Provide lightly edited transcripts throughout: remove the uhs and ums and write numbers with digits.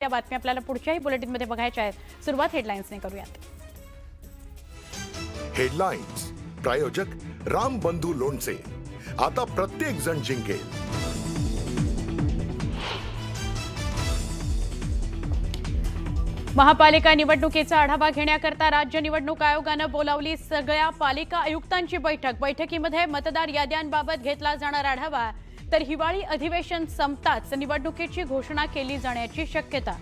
त्या बातम्या आपल्याला पुढच्याही बुलेटिनमध्ये बघायच्या आहेत। सुरुवात हेडलाईन्सने करूयात। हेडलाईन्स प्रायोजक राम बंधू लोणचे, आता प्रत्येक जण जिंकेल। महापालिका निवडणुकीचा आढावा घेण्याकरता राज्य निवडणूक आयोगानं बोलावली सगळ्या पालिका आयुक्तांची बैठक। बैठकीमध्ये मतदार याद्यांबाबत घेतला जाणार आढावा, तर हिवाळी अधिवेशन संपताच निवडणुकीची घोषणा केली जाण्याची शक्यता।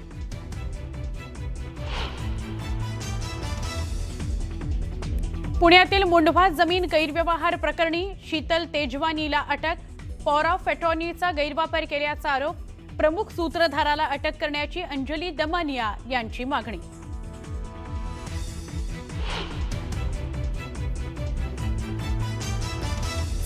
पुण्यातील मुंढवा जमीन गैरव्यवहार प्रकरणी शीतल तेजवानीला अटक। पॉवर ऑफ अटॉर्नीचा गैरवापर केल्याचा आरोप। प्रमुख सूत्रधाराला अटक करण्याची अंजली दमानिया यांची मागणी।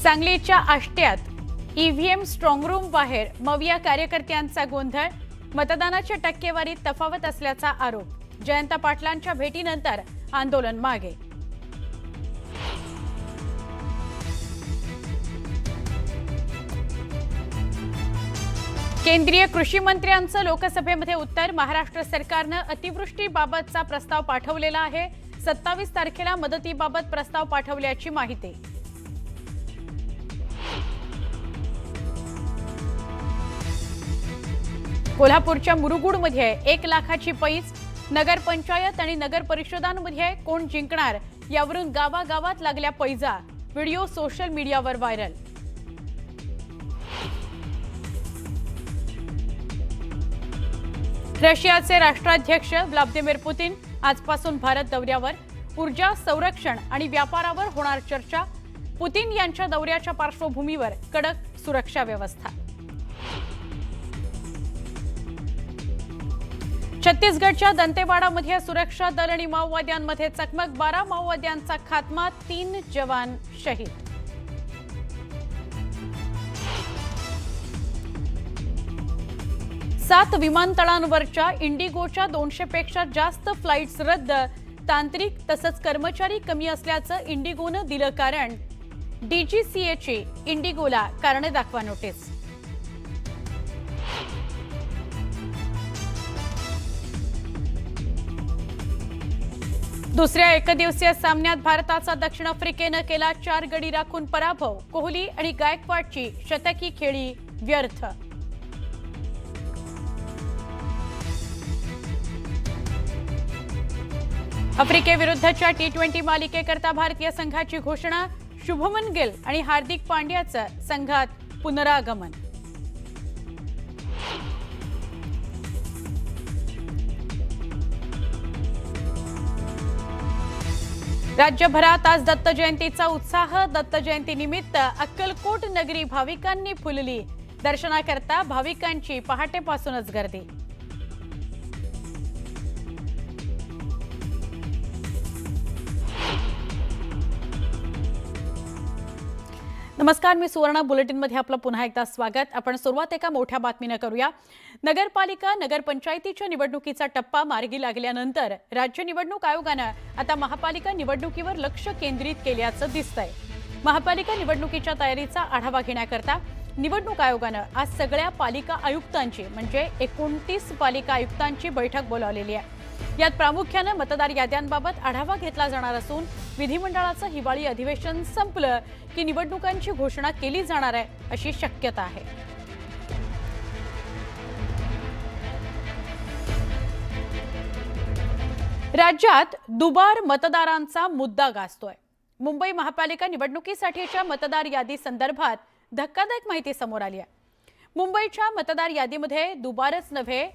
सांगलीच्या आष्ट्यात ईव्हीएम स्ट्रॉंगरूम बाहेर मविया कार्यकर्त्यांचा गोंधळ। मतदानाच्या टक्केवारीत तफावत असल्याचा आरोप। जयंत पाटलांच्या भेटीनंतर आंदोलन मागे। केंद्रीय कृषी मंत्र्यांचं लोकसभेमध्ये उत्तर। महाराष्ट्र सरकारनं अतिवृष्टीबाबतचा प्रस्ताव पाठवलेला आहे। 27 तारखेला मदतीबाबत प्रस्ताव पाठवल्याची माहिती। कोल्हापूरच्या मुरुगुडमध्ये 1 लाखाची पैज। नगरपंचायत आणि नगर परिषदांमध्ये कोण जिंकणार यावरून गावागावात लागल्या पैजा। व्हिडिओ सोशल मीडियावर व्हायरल। रशियाचे राष्ट्राध्यक्ष व्लादिमीर पुतीन आजपासून भारत दौऱ्यावर। ऊर्जा, संरक्षण आणि व्यापारावर होणार चर्चा। पुतीन यांच्या दौऱ्याच्या पार्श्वभूमीवर कडक सुरक्षा व्यवस्था। छत्तीसगडच्या दंतेवाडामध्ये सुरक्षा दल आणि माओवाद्यांमध्ये चकमक। 12 माओवाद्यांचा खात्मा, 3 जवान शहीद। सात विमानतळांवरच्या इंडिगोच्या 200 पेक्षा जास्त फ्लाइट्स रद्द। तांत्रिक तसंच कर्मचारी कमी असल्याचं इंडिगोनं दिलं कारण। डीजीसीएची इंडिगोला कारणे दाखवा नोटीस। दुसऱ्या एकदिवसीय सामन्यात भारताचा दक्षिण आफ्रिकेनं केला 4 गडी राखून पराभव। कोहली आणि गायकवाडची शतकी खेळी व्यर्थ। आफ्रिकेविरुद्धच्या T20 मालिकेकरता भारतीय संघाची घोषणा। शुभमन गिल आणि हार्दिक पांड्याचं संघात पुनरागमन। राज्यभरात आज दत्त जयंतीचा उत्साह। दत्त जयंतीनिमित्त अक्कलकोट नगरी भाविकांनी फुलली। दर्शनाकरता भाविकांची पहाटेपासूनच गर्दी। नमस्कार, मी सुवर्णा। बुलेटिनमध्ये आपलं पुन्हा एकदा स्वागत। आपण सुरुवात एका मोठ्या बातमीने करूया। नगरपालिका नगरपंचायतीच्या निवडणुकीचा टप्पा मार्गी लागल्यानंतर राज्य निवडणूक आयोगानं आता महापालिका निवडणुकीवर लक्ष केंद्रित केल्याचं दिसतंय। महापालिका निवडणुकीच्या तयारीचा आढावा घेण्याकरता निवडणूक आयोगानं आज सगळ्या पालिका आयुक्तांची म्हणजे 29 पालिका आयुक्तांची बैठक बोलावलेली आहे। यात प्रामुख्याने मतदार याद्यांबाबत आढावा घेतला जाणार असून विधिमंडळाचं हिवाळी अधिवेशन संपलं की निवडणुकांची घोषणा केली जाणार आहे अशी शक्यता आहे। राज्यात दुबार मतदारांचा मुद्दा गाजतोय। मुंबई महापालिका निवडणुकीसाठीच्या मतदार यादी संदर्भात धक्कादायक माहिती समोर आली आहे। मुंबईच्या मतदार यादीमध्ये दुबारच नव्हे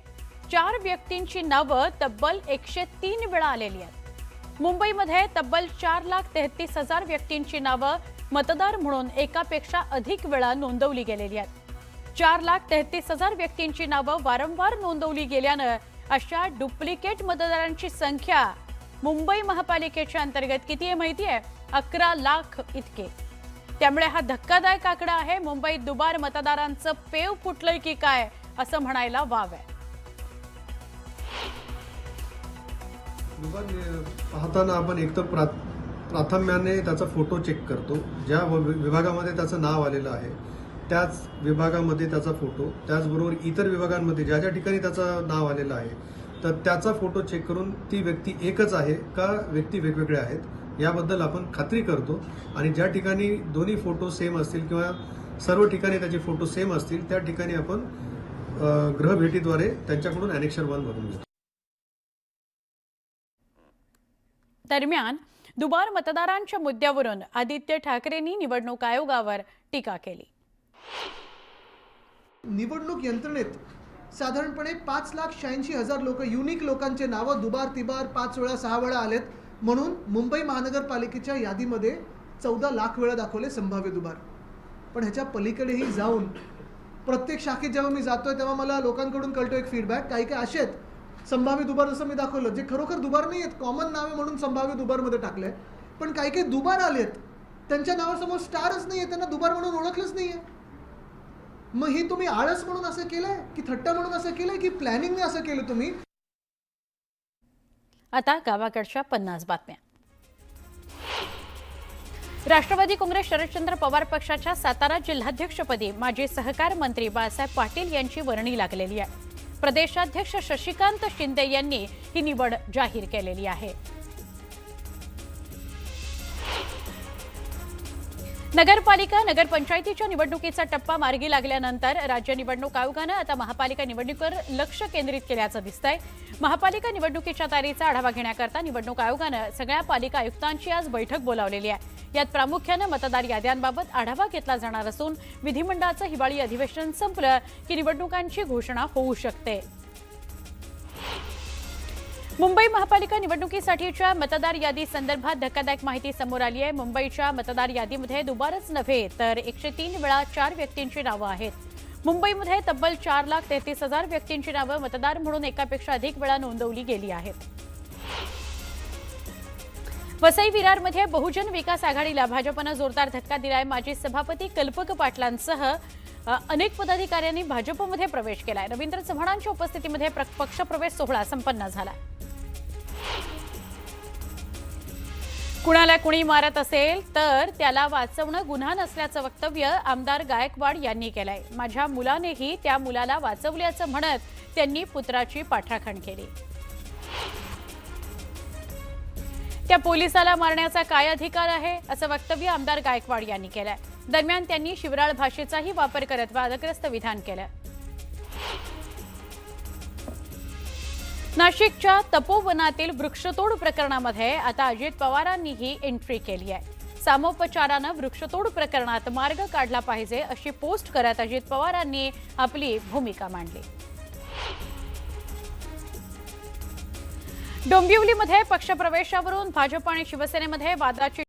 4 व्यक्तींची नावं तब्बल 103 वेळा आलेली आहेत। मुंबईमध्ये तब्बल 4,33,000 व्यक्तींची नावं मतदार म्हणून एकापेक्षा अधिक वेळा नोंदवली गेलेली आहेत। 4,33,000 व्यक्तींची नावं वारंवार नोंदवली गेल्यानं अशा डुप्लिकेट मतदारांची संख्या मुंबई महापालिकेच्या अंतर्गत किती आहे माहिती आहे? 11 लाख इतके। त्यामुळे हा धक्कादायक आकडा आहे। मुंबईत दुबार मतदारांचं पेव फुटलंय की काय असं म्हणायला वाव आहे। पाहताना आपण एक तर प्राथम्याने त्याचा फोटो चेक करतो, ज्या विभागामध्ये त्याचं नाव आलेलं आहे त्याच विभागामध्ये त्याचा फोटो, त्याचबरोबर इतर विभागांमध्ये ज्या ज्या ठिकाणी त्याचं नाव आलेलं आहे तर त्याचा फोटो चेक करून ती व्यक्ती एकच आहे का व्यक्ती वेगवेगळ्या आहेत याबद्दल आपण खात्री करतो. आणि ज्या ठिकाणी दोन्ही फोटो सेम असतील किंवा सर्व ठिकाणी त्याचे फोटो सेम असतील त्या ठिकाणी आपण गृहभेटीद्वारे त्यांच्याकडून ॲनेक्शन 1 बनवून घेतो. दरम्यान दुबार मतदारांच्या मुद्द्यावरून आदित्य ठाकरेंनी निवडणूक आयोगावर टीका केली. निवडणूक यंत्रणेत साधारणपणे 5,86,000 लोक युनिक लोकांचे नावं दुबार तिबार 5 वेळा 6 वेळा आलेत, म्हणून मुंबई महानगरपालिकेच्या यादीमध्ये 14 लाख वेळा दाखवले संभाव्य दुबार. पण ह्याच्या पलीकडेही जाऊन प्रत्येक शाखेत जेव्हा मी जातोय तेव्हा मला लोकांकडून कळतो एक फीडबॅक, काही काही असे आहेत संभाव्य दुबार जसं मी दाखवलं जे खरोखर दुबार नाही आहेत, कॉमन नावे म्हणून संभाव्य दुबारमध्ये टाकले. पण काही काही दुबार आलेत त्यांच्या नावासमोर स्टारच नाही आहे, त्यांना दुबार म्हणून ओळखलंच नाही आहे. मग ही तुम्ही आळस म्हणून असं केलंय की थट्टा म्हणून असं केलंय की प्लॅनिंगने असं केलं तुम्ही? आता गावाकडच्या 50 बातम्या. राष्ट्रवादी काँग्रेस शरदचंद्र पवार पक्षाच्या सातारा जिल्हाध्यक्षपदी माजी सहकार मंत्री बाळासाहेब पाटील यांची वर्णी लागलेली आहे. प्रदेशाध्यक्ष शशिकांत शिंदे यांनी ही निवड जाहीर केलेली आहे. नगरपालिका नगरपंचायतीच्या निवडणुकीचा टप्पा मार्गी लागल्यानंतर राज्य निवडणूक आयोगानं आता महापालिका निवडणुकीवर लक्ष केंद्रित केल्याचं दिसतंय. महापालिका निवडणुकीच्या तयारीचा आढावा घेण्याकरता निवडणूक आयोगानं सगळ्या पालिका आयुक्तांची आज बैठक बोलावलेली आहे. यात प्रामुख्यानं मतदार याद्यांबाबत आढावा घेतला जाणार असून विधिमंडळाचं हिवाळी अधिवेशन संपलं की निवडणुकांची घोषणा होऊ शकते. मुंबई महापालिका निवडणुकीसाठीच्या मतदार यादी संदर्भात धक्कादायक माहिती समोर आली आहे. मुंबईच्या मतदार यादीमध्ये दुबारच नव्हे तर 103 वेळा 4 व्यक्तींची नावं आहेत. मुंबईमध्ये तब्बल 4,33,000 व्यक्तींची नावं मतदार म्हणून एकापेक्षा अधिक वेळा नोंदवली गेली आहेत. वसई विरारमध्ये बहुजन विकास आघाडीला भाजपनं जोरदार धक्का दिलाय. माजी सभापती कल्पक पाटलांसह अनेक पदाधिकाऱ्यांनी भाजपमध्ये प्रवेश केलाय. रवींद्र चव्हाणांच्या उपस्थितीमध्ये पक्षप्रवेश सोहळा संपन्न झाला. कुणाला कुणी मारत असेल तर त्याला वाचवणं गुन्हा नसल्याचं वक्तव्य आमदार गायकवाड यांनी केलंय. माझ्या मुलानेही त्या मुलाला वाचवल्याचं म्हणत त्यांनी पुत्राची पाठराखण केली. त्या पोलिसाला मारण्याचा काय अधिकार आहे असं वक्तव्य आमदार गायकवाड यांनी केलंय. दरम्यान त्यांनी शिवराळ भाषेचाही वापर करत वादग्रस्त विधान केलं. नाशिकच्या तपोवनातील वृक्षतोड प्रकरणामध्ये आता अजित पवारांनीही एंट्री केली आहे. सामोपचारानं वृक्षतोड प्रकरणात मार्ग काढला पाहिजे अशी पोस्ट करत अजित पवारांनी आपली भूमिका मांडली. डोंबिवलीमध्ये पक्षप्रवेशावरून भाजप आणि शिवसेनेमध्ये वादाची